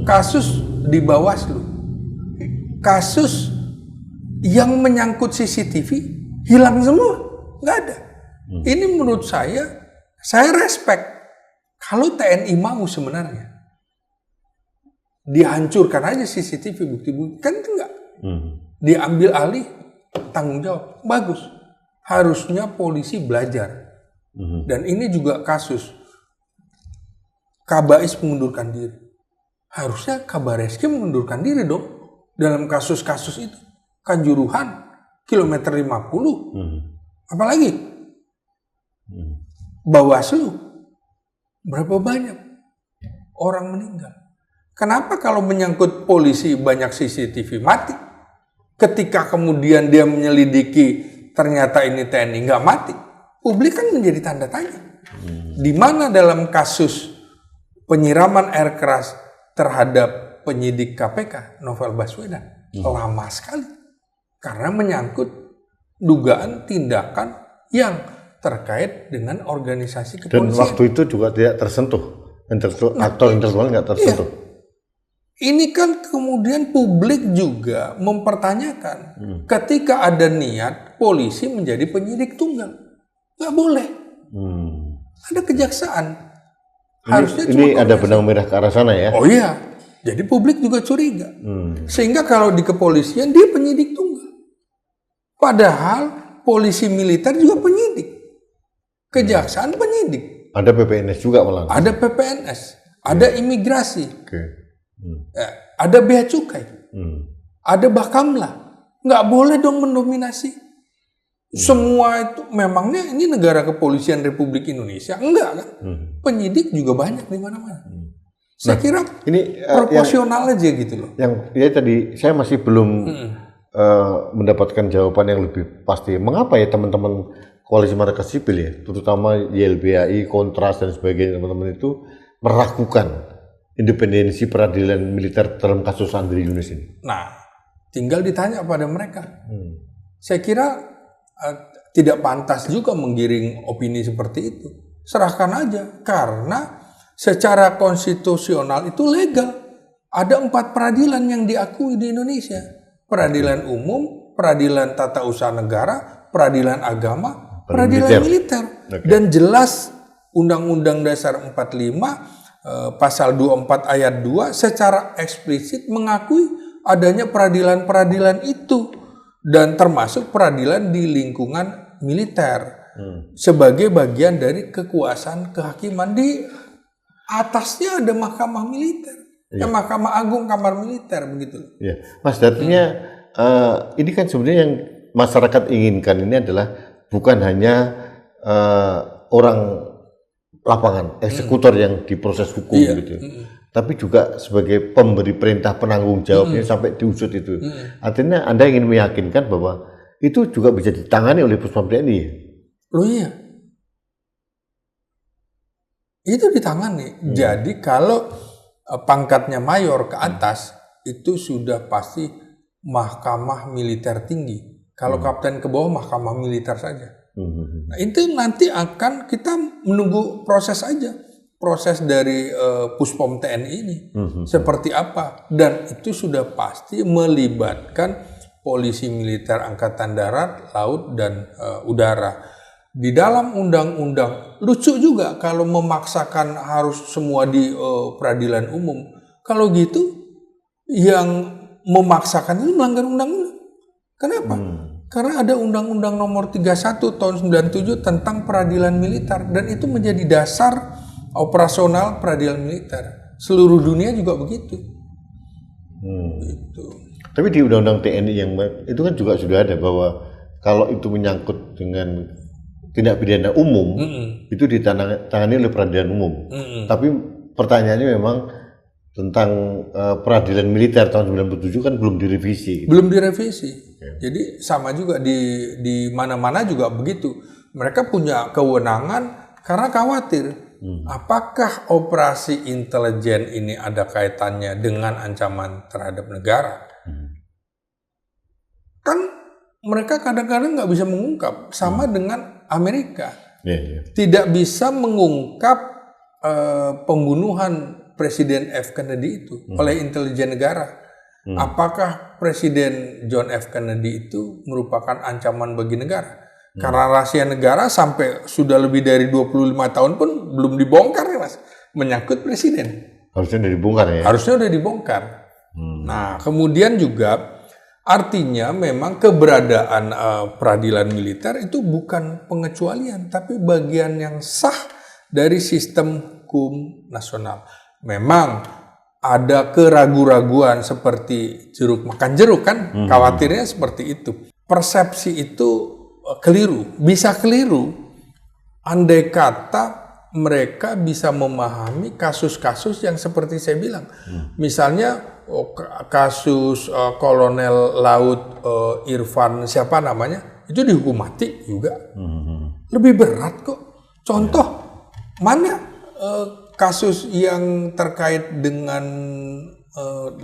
Kasus di Bawaslu, kasus yang menyangkut CCTV hilang semua, nggak ada. Ini menurut saya respect. Kalau TNI mau sebenarnya dihancurkan aja CCTV, bukti-bukti, kan itu enggak. Diambil alih tanggung jawab, bagus. Harusnya polisi belajar. Dan ini juga kasus Kabais mengundurkan diri. Harusnya Kabar Reskrim mengundurkan diri dong dalam kasus-kasus itu. Kanjuruhan, kilometer 50, apalagi Bawaslu, berapa banyak orang meninggal. Kenapa kalau menyangkut polisi banyak CCTV mati? Ketika kemudian dia menyelidiki ternyata ini TNI nggak mati, publik kan menjadi tanda tanya. Di mana dalam kasus penyiraman air keras terhadap penyidik KPK Novel Baswedan lama sekali karena menyangkut dugaan tindakan yang terkait dengan organisasi kepolisian. Dan waktu itu juga tidak tersentuh, aktor intelektual nggak tersentuh. Iya. Ini kan kemudian publik juga mempertanyakan ketika ada niat polisi menjadi penyidik tunggal, nggak boleh. Ada kejaksaan. Harusnya ini ada benang merah ke arah sana ya? Oh iya, jadi publik juga curiga. Sehingga kalau di kepolisian dia penyidik tunggal, padahal polisi militer juga penyidik. Kejaksaan penyidik. Ada PPNS juga malah. Ada PPNS, ada imigrasi, ada bea cukai, ada Bakamla. Nggak boleh dong mendominasi. Semua itu memangnya ini negara kepolisian Republik Indonesia? Enggak kan? Penyidik juga banyak di mana-mana. Saya kira ini proporsional aja gitu loh. Yang ya tadi saya masih belum mendapatkan jawaban yang lebih pasti. Mengapa ya teman-teman Koalisi Masyarakat Sipil ya, terutama YLBHI, Kontras dan sebagainya, teman-teman itu meragukan independensi peradilan militer dalam kasus Andri Yunus ini? Nah, tinggal ditanya pada mereka. Saya kira tidak pantas juga menggiring opini seperti itu. Serahkan aja, karena secara konstitusional itu legal. Ada 4 peradilan yang diakui di Indonesia. Peradilan umum, peradilan tata usaha negara, peradilan agama, peradilan militer. Dan jelas Undang-Undang Dasar 45 pasal 24 ayat 2 secara eksplisit mengakui adanya peradilan-peradilan itu dan termasuk peradilan di lingkungan militer sebagai bagian dari kekuasaan kehakiman. Di atasnya ada mahkamah militer, Mahkamah Agung, kamar militer begitu. Ya, Mas, artinya ini kan sebenarnya yang masyarakat inginkan ini adalah bukan hanya orang lapangan, eksekutor yang diproses hukum gitu, tapi juga sebagai pemberi perintah penanggung jawabnya sampai diusut itu. Artinya Anda ingin meyakinkan bahwa itu juga bisa ditangani oleh Puspom TNI. Loh iya, itu ditangani. Jadi kalau pangkatnya mayor ke atas itu sudah pasti mahkamah militer tinggi. Kalau kapten ke bawah mahkamah militer saja. Nah, itu nanti akan kita menunggu proses aja. Proses dari Puspom TNI ini. Seperti apa. Dan itu sudah pasti melibatkan polisi militer angkatan darat, laut, dan udara. Di dalam undang-undang, lucu juga kalau memaksakan harus semua di peradilan umum. Kalau gitu, yang memaksakan ini melanggar undang-undang. Kenapa? Karena ada Undang-Undang Nomor 31 tahun 97 tentang peradilan militer dan itu menjadi dasar operasional peradilan militer. Seluruh dunia juga begitu. Gitu. Tapi di Undang-Undang TNI yang itu kan juga sudah ada bahwa kalau itu menyangkut dengan tindak pidana umum, itu ditangani oleh peradilan umum. Tapi pertanyaannya memang tentang peradilan militer tahun 97 kan belum direvisi. Belum direvisi. Jadi sama juga di mana-mana juga begitu. Mereka punya kewenangan karena khawatir apakah operasi intelijen ini ada kaitannya dengan ancaman terhadap negara. Kan mereka kadang-kadang nggak bisa mengungkap, sama dengan Amerika. Tidak bisa mengungkap pembunuhan Presiden F. Kennedy itu oleh intelijen negara. Apakah Presiden John F. Kennedy itu merupakan ancaman bagi negara? Karena rahasia negara sampai sudah lebih dari 25 tahun pun belum dibongkar ya Mas. Menyangkut Presiden. Harusnya udah dibongkar ya? Harusnya udah dibongkar. Nah kemudian juga artinya memang keberadaan peradilan militer itu bukan pengecualian, tapi bagian yang sah dari sistem hukum nasional. Memang ada keraguan-raguan seperti jeruk makan jeruk kan, khawatirnya seperti itu. Persepsi itu keliru, bisa keliru. Andai kata mereka bisa memahami kasus-kasus yang seperti saya bilang. Misalnya kasus Kolonel Laut Irfan siapa namanya, itu dihukum mati juga. Lebih berat kok. Contoh, mana kasus yang terkait dengan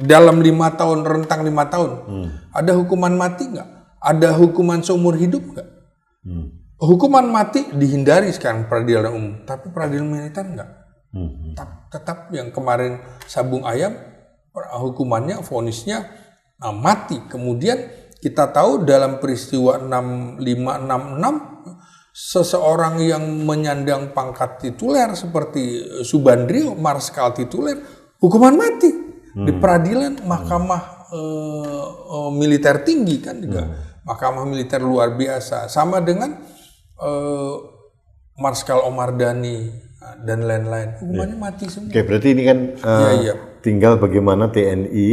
dalam 5 tahun, rentang 5 tahun, ada hukuman mati nggak? Ada hukuman seumur hidup nggak? Hukuman mati dihindari sekarang peradilan umum, tapi peradilan militer nggak. Tetap yang kemarin sabung ayam, hukumannya, vonisnya mati. Kemudian kita tahu dalam peristiwa 6566, seseorang yang menyandang pangkat tituler seperti Subandrio, marskal tituler, hukuman mati di peradilan mahkamah militer tinggi kan juga, mahkamah militer luar biasa, sama dengan Marskal Omar Dhani dan lain-lain, hukumannya mati semua. Oke, berarti ini kan tinggal bagaimana TNI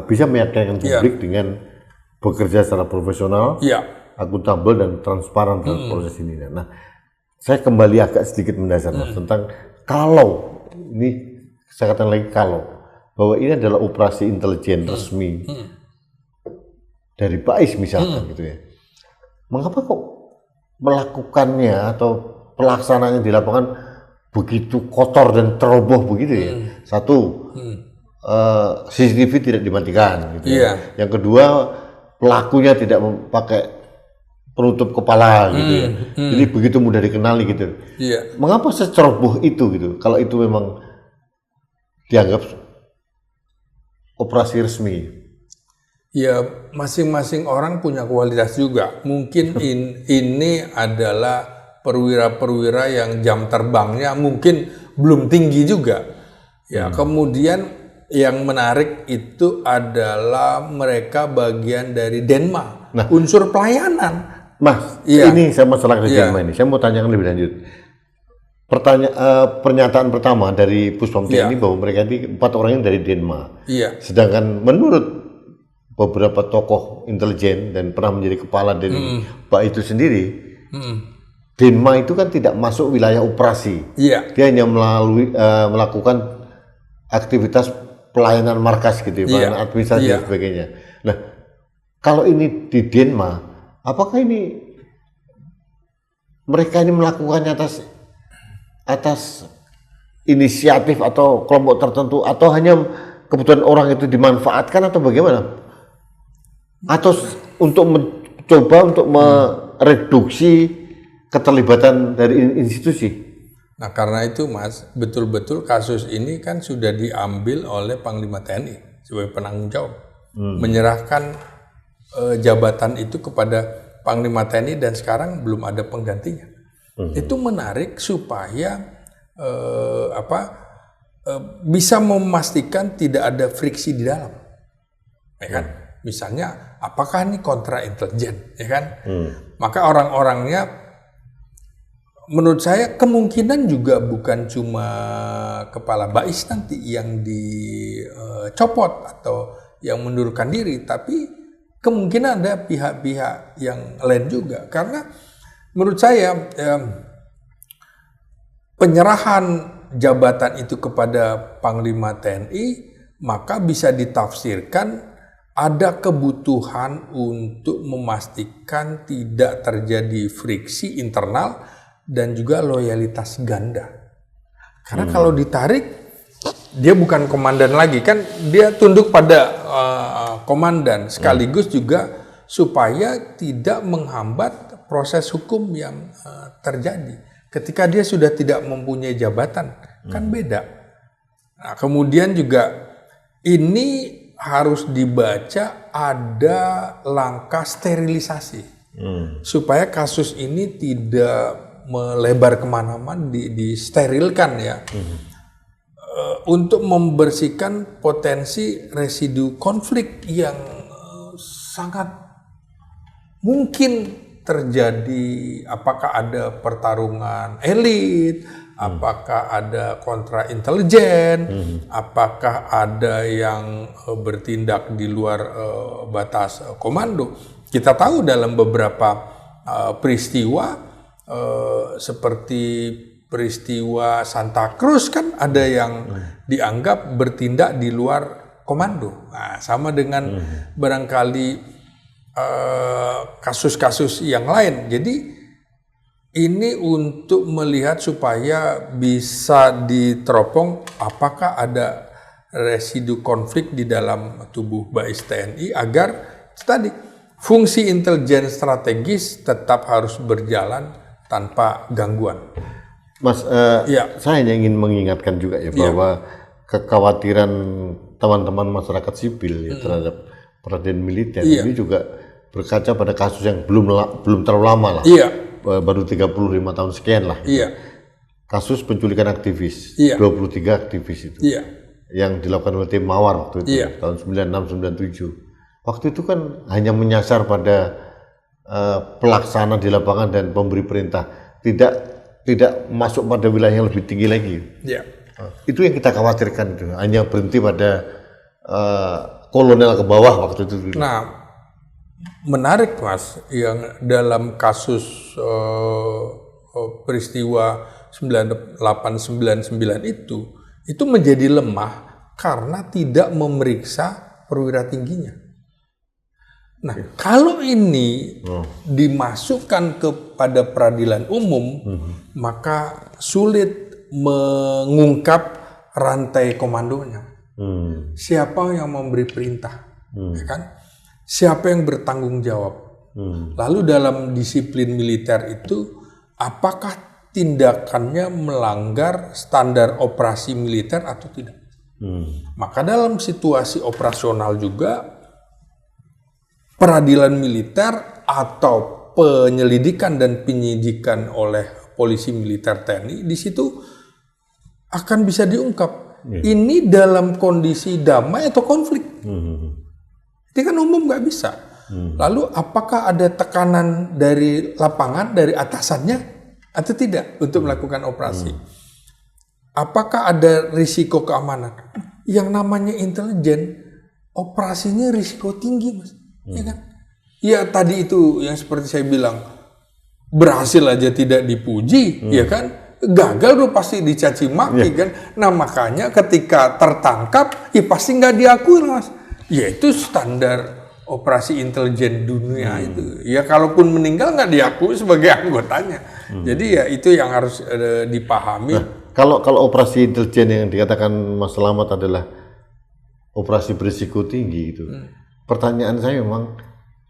bisa meyakinkan publik dengan bekerja secara profesional, akuntabel dan transparan dalam proses ini. Nah, saya kembali agak sedikit mendasar Mas, tentang kalau ini, saya katakan lagi kalau bahwa ini adalah operasi intelijen resmi dari BAIS misalkan gitu ya. Mengapa kok melakukannya atau pelaksanaannya di lapangan begitu kotor dan ceroboh begitu ya? Satu, CCTV tidak dimatikan gitu ya. Yang kedua, pelakunya tidak pakai penutup kepala gitu ya. Jadi begitu mudah dikenali gitu. Mengapa seceroboh itu gitu? Kalau itu memang dianggap operasi resmi. Ya, masing-masing orang punya kualitas juga. Mungkin ini adalah perwira-perwira yang jam terbangnya mungkin belum tinggi juga. Ya, kemudian yang menarik itu adalah mereka bagian dari Denma, unsur pelayanan. Mas, ini saya masalah Denma ini. Saya mau tanyakan lebih lanjut. Pernyataan pertama dari Puspom TNI bahwa mereka ini 4 orang yang dari Denma. Sedangkan menurut beberapa tokoh intelijen dan pernah menjadi kepala dari Pak itu sendiri, Denma itu kan tidak masuk wilayah operasi. Dia hanya melakukan aktivitas pelayanan markas gitu, pelayanan administrasi dan sebagainya. Nah, kalau ini di Denma, apakah ini mereka ini melakukannya atas inisiatif atau kelompok tertentu, atau hanya kebutuhan orang itu dimanfaatkan atau bagaimana? Atau untuk mencoba untuk mereduksi keterlibatan dari institusi? Nah, karena itu Mas, betul-betul kasus ini kan sudah diambil oleh Panglima TNI sebagai penanggung jawab, menyerahkan jabatan itu kepada Panglima TNI dan sekarang belum ada penggantinya. Itu menarik supaya bisa memastikan tidak ada friksi di dalam, ya kan? Misalnya, apakah ini kontra intelijen, ya kan? Maka orang-orangnya, menurut saya kemungkinan juga bukan cuma kepala BAIS nanti yang dicopot atau yang mundurkan diri, tapi kemungkinan ada pihak-pihak yang lain juga. Karena menurut saya penyerahan jabatan itu kepada Panglima TNI maka bisa ditafsirkan ada kebutuhan untuk memastikan tidak terjadi friksi internal dan juga loyalitas ganda. Karena kalau ditarik, dia bukan komandan lagi, kan dia tunduk pada komandan, sekaligus juga supaya tidak menghambat proses hukum yang terjadi. Ketika dia sudah tidak mempunyai jabatan, kan beda. Nah, kemudian juga ini harus dibaca ada langkah sterilisasi supaya kasus ini tidak melebar kemana-mana, disterilkan ya, untuk membersihkan potensi residu konflik yang sangat mungkin terjadi. Apakah ada pertarungan elit, apakah ada kontra intelijen, apakah ada yang bertindak di luar batas komando. Kita tahu dalam beberapa peristiwa seperti peristiwa Santa Cruz kan ada yang dianggap bertindak di luar komando. Nah, sama dengan barangkali kasus-kasus yang lain. Jadi ini untuk melihat supaya bisa diteropong apakah ada residu konflik di dalam tubuh BAIS TNI agar tadi fungsi intelijen strategis tetap harus berjalan tanpa gangguan. Mas, saya hanya ingin mengingatkan juga ya bahwa kekhawatiran teman-teman masyarakat sipil ya, terhadap peradilan militer ini juga berkaca pada kasus yang belum terlalu lama lah. Baru 35 tahun sekian lah. Kasus penculikan aktivis, 23 aktivis itu. Yang dilakukan oleh tim Mawar waktu itu, tahun 96-97. Waktu itu kan hanya menyasar pada pelaksana di lapangan dan pemberi perintah, tidak masuk pada wilayah yang lebih tinggi lagi. Itu yang kita khawatirkan, itu hanya berhenti pada kolonel ke bawah waktu itu. Nah, menarik Mas, yang dalam kasus peristiwa 9899 itu menjadi lemah karena tidak memeriksa perwira tingginya. Nah, kalau ini dimasukkan kepada peradilan umum, maka sulit mengungkap rantai komandonya. Siapa yang memberi perintah, ya kan? Siapa yang bertanggung jawab? Lalu dalam disiplin militer itu, apakah tindakannya melanggar standar operasi militer atau tidak? Maka dalam situasi operasional juga, peradilan militer atau penyelidikan dan penyidikan oleh polisi militer TNI di situ akan bisa diungkap. Ini dalam kondisi damai atau konflik? Ini kan umum nggak bisa. Lalu apakah ada tekanan dari lapangan, dari atasannya atau tidak untuk melakukan operasi? Apakah ada risiko keamanan? Yang namanya intelijen, operasinya risiko tinggi, Mas. Ya kan? Ya tadi itu yang seperti saya bilang, berhasil aja tidak dipuji, ya kan? Gagal tuh pasti dicaci maki kan? Nah makanya ketika tertangkap, ya pasti nggak diakui, Mas. Yaitu standar operasi intelijen dunia itu. Ya kalaupun meninggal nggak diakui sebagai anggotanya. Jadi ya itu yang harus dipahami. Nah, kalau operasi intelijen yang dikatakan Mas Slamet adalah operasi berisiko tinggi itu. Pertanyaan saya memang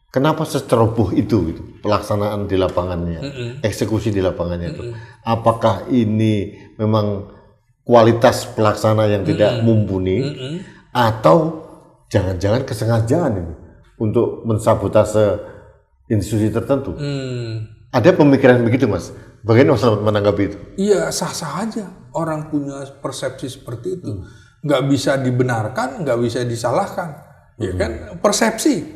kenapa seceroboh itu gitu, pelaksanaan di lapangannya, eksekusi di lapangannya itu. Apakah ini memang kualitas pelaksana yang tidak mumpuni atau jangan-jangan kesengajaan ini untuk mensabotase institusi tertentu? Ada pemikiran begitu, Mas? Bagaimana Mas menanggapi itu? Iya, sah-sah aja orang punya persepsi seperti itu. Nggak bisa dibenarkan, nggak bisa disalahkan. Ya kan, persepsi.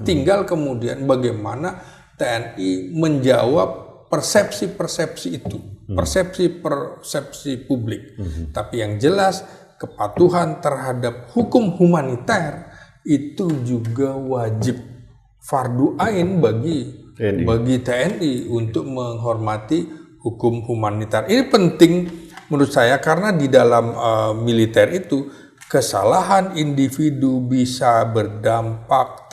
Tinggal kemudian bagaimana TNI menjawab persepsi-persepsi itu, persepsi-persepsi publik. Tapi yang jelas kepatuhan terhadap hukum humaniter itu juga wajib fardu ain bagi TNI. TNI untuk menghormati hukum humanitar. Ini penting menurut saya karena di dalam militer itu kesalahan individu bisa berdampak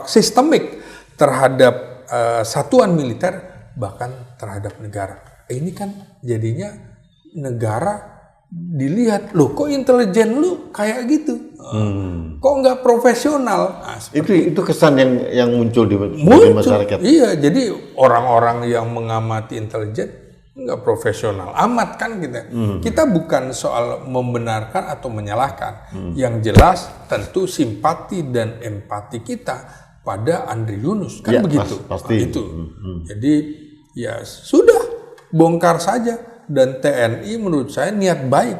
sistemik terhadap satuan militer bahkan terhadap negara. Ini kan jadinya negara dilihat, loh kok intelijen lu kayak gitu, kok nggak profesional. Nah, Itu kesan yang muncul di masyarakat. Iya, jadi orang-orang yang mengamati intelijen nggak profesional amat kan kita. Kita bukan soal membenarkan atau menyalahkan. Yang jelas tentu simpati dan empati kita pada Andri Yunus kan Ya, begitu. pasti. Nah, itu. Jadi ya sudah bongkar saja. Dan TNI menurut saya niat baik,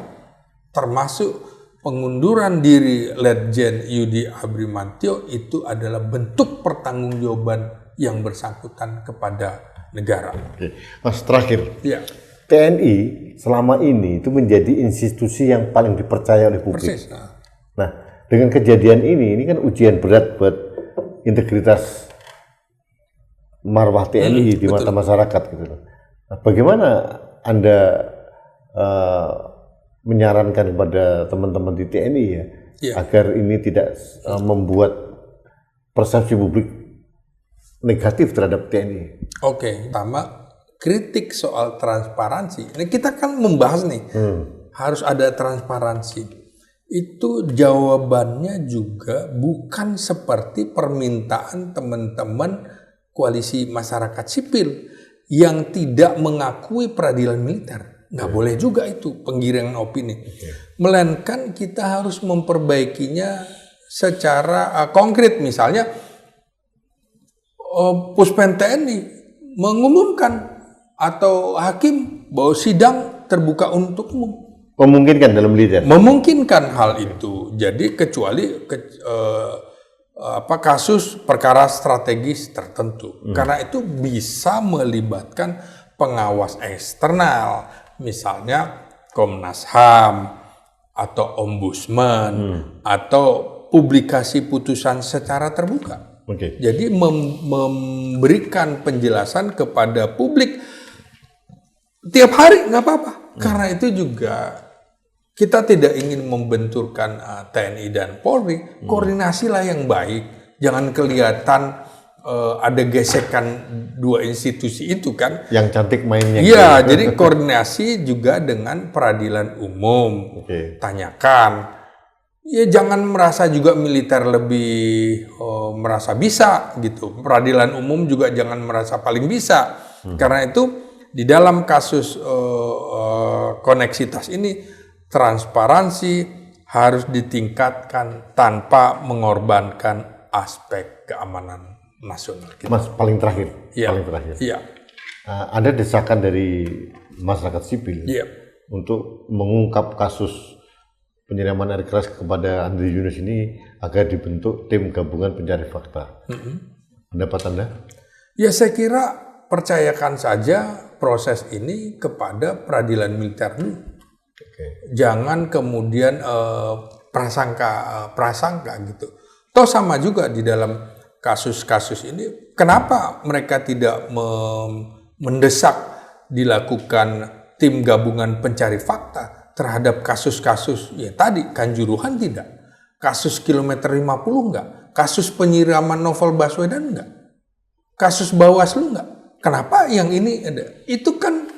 termasuk pengunduran diri Letjen Yudi Abrimantio itu adalah bentuk pertanggungjawaban yang bersangkutan kepada negara. Oke. Mas, terakhir, Ya, TNI selama ini itu menjadi institusi yang paling dipercaya oleh publik. persis. Nah, dengan kejadian ini kan ujian berat buat integritas marwah TNI di mata masyarakat gitu loh. Nah, bagaimana Anda menyarankan kepada teman-teman di TNI ya, agar ini tidak membuat persepsi publik negatif terhadap TNI? Oke, pertama kritik soal transparansi. Ini kita kan membahas nih, harus ada transparansi. Itu jawabannya juga bukan seperti permintaan teman-teman koalisi masyarakat sipil yang tidak mengakui peradilan militer. Nggak boleh juga itu penggiringan opini. Melainkan kita harus memperbaikinya secara konkret. Misalnya Puspen TNI mengumumkan atau hakim bahwa sidang terbuka untuk umum. Memungkinkan dalam militer? Memungkinkan hal itu. Jadi kecuali kasus perkara strategis tertentu. Karena itu bisa melibatkan pengawas eksternal, misalnya Komnas HAM atau Ombudsman atau publikasi putusan secara terbuka. Jadi memberikan penjelasan kepada publik tiap hari nggak apa-apa. Karena itu juga kita tidak ingin membenturkan TNI dan Polri, koordinasilah yang baik. Jangan kelihatan ada gesekan dua institusi itu kan. Yang cantik mainnya. Iya, jadi koordinasi juga dengan peradilan umum. Tanyakan. Ya jangan merasa juga militer lebih merasa bisa gitu. Peradilan umum juga jangan merasa paling bisa. Karena itu di dalam kasus koneksitas ini transparansi harus ditingkatkan tanpa mengorbankan aspek keamanan nasional kita. Mas, paling terakhir. Iya. Ada desakan dari masyarakat sipil untuk mengungkap kasus penyiraman air keras kepada Andri Yunus ini agar dibentuk tim gabungan pencari fakta. Pendapat Anda? Ya, saya kira percayakan saja proses ini kepada peradilan militer dulu. Jangan kemudian prasangka gitu. Toh sama juga di dalam kasus-kasus ini, kenapa mereka tidak mendesak dilakukan tim gabungan pencari fakta terhadap kasus-kasus ya tadi Kanjuruhan tidak, kasus kilometer 50 enggak, kasus penyiraman Novel Baswedan enggak, kasus Bawaslu enggak. Kenapa yang ini ada? Itu kan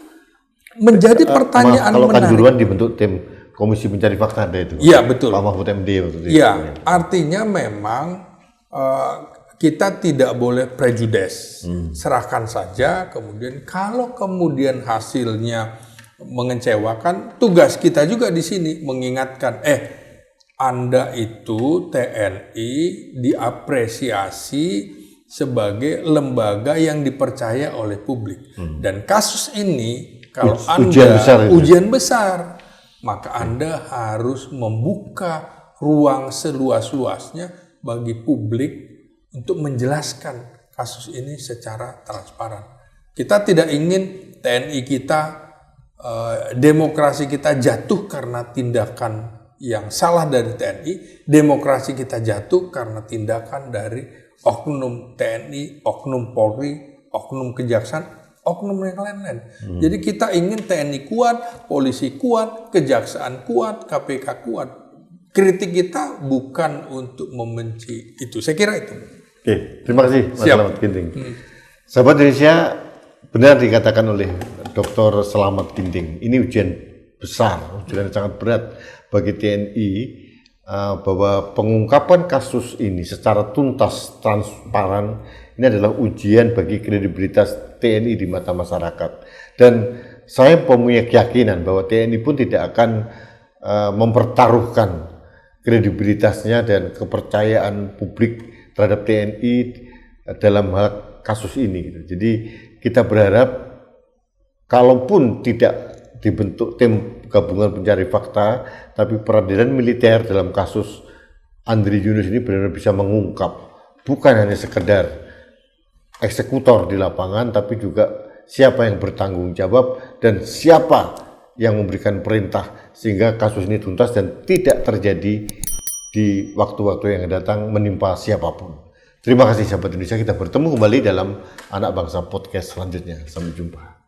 menjadi pertanyaan kalau menarik. Kanjuruhan dibentuk tim komisi pencari fakta ada itu. Iya, betul. Pak Mahfud MD waktu itu. Iya, artinya memang kita tidak boleh prejudice. Serahkan saja, kemudian kalau kemudian hasilnya mengecewakan, tugas kita juga di sini mengingatkan, Anda itu TNI diapresiasi sebagai lembaga yang dipercaya oleh publik. Dan kasus ini kalau ujian besar, maka Anda harus membuka ruang seluas-luasnya bagi publik untuk menjelaskan kasus ini secara transparan. Kita tidak ingin TNI kita, demokrasi kita jatuh karena tindakan yang salah dari TNI, demokrasi kita jatuh karena tindakan dari oknum TNI, oknum Polri, oknum Kejaksaan, oknum yang lain-lain. Jadi kita ingin TNI kuat, polisi kuat, Kejaksaan kuat, KPK kuat. Kritik kita bukan untuk membenci itu. Saya kira itu. Oke, terima kasih Mas Siap. Slamet Ginting. Sahabat Indonesia, benar dikatakan oleh Dr. Slamet Ginting, ini ujian besar, ujian yang sangat berat bagi TNI, bahwa pengungkapan kasus ini secara tuntas, transparan, ini adalah ujian bagi kredibilitas TNI di mata masyarakat. Dan saya punya keyakinan bahwa TNI pun tidak akan mempertaruhkan kredibilitasnya dan kepercayaan publik terhadap TNI dalam hal kasus ini. Jadi kita berharap kalaupun tidak dibentuk tim gabungan pencari fakta, tapi peradilan militer dalam kasus Andri Yunus ini benar-benar bisa mengungkap, bukan hanya sekedar eksekutor di lapangan, tapi juga siapa yang bertanggung jawab dan siapa yang memberikan perintah sehingga kasus ini tuntas dan tidak terjadi di waktu-waktu yang datang menimpa siapapun. Terima kasih sahabat Indonesia, kita bertemu kembali dalam Anak Bangsa Podcast selanjutnya. Sampai jumpa.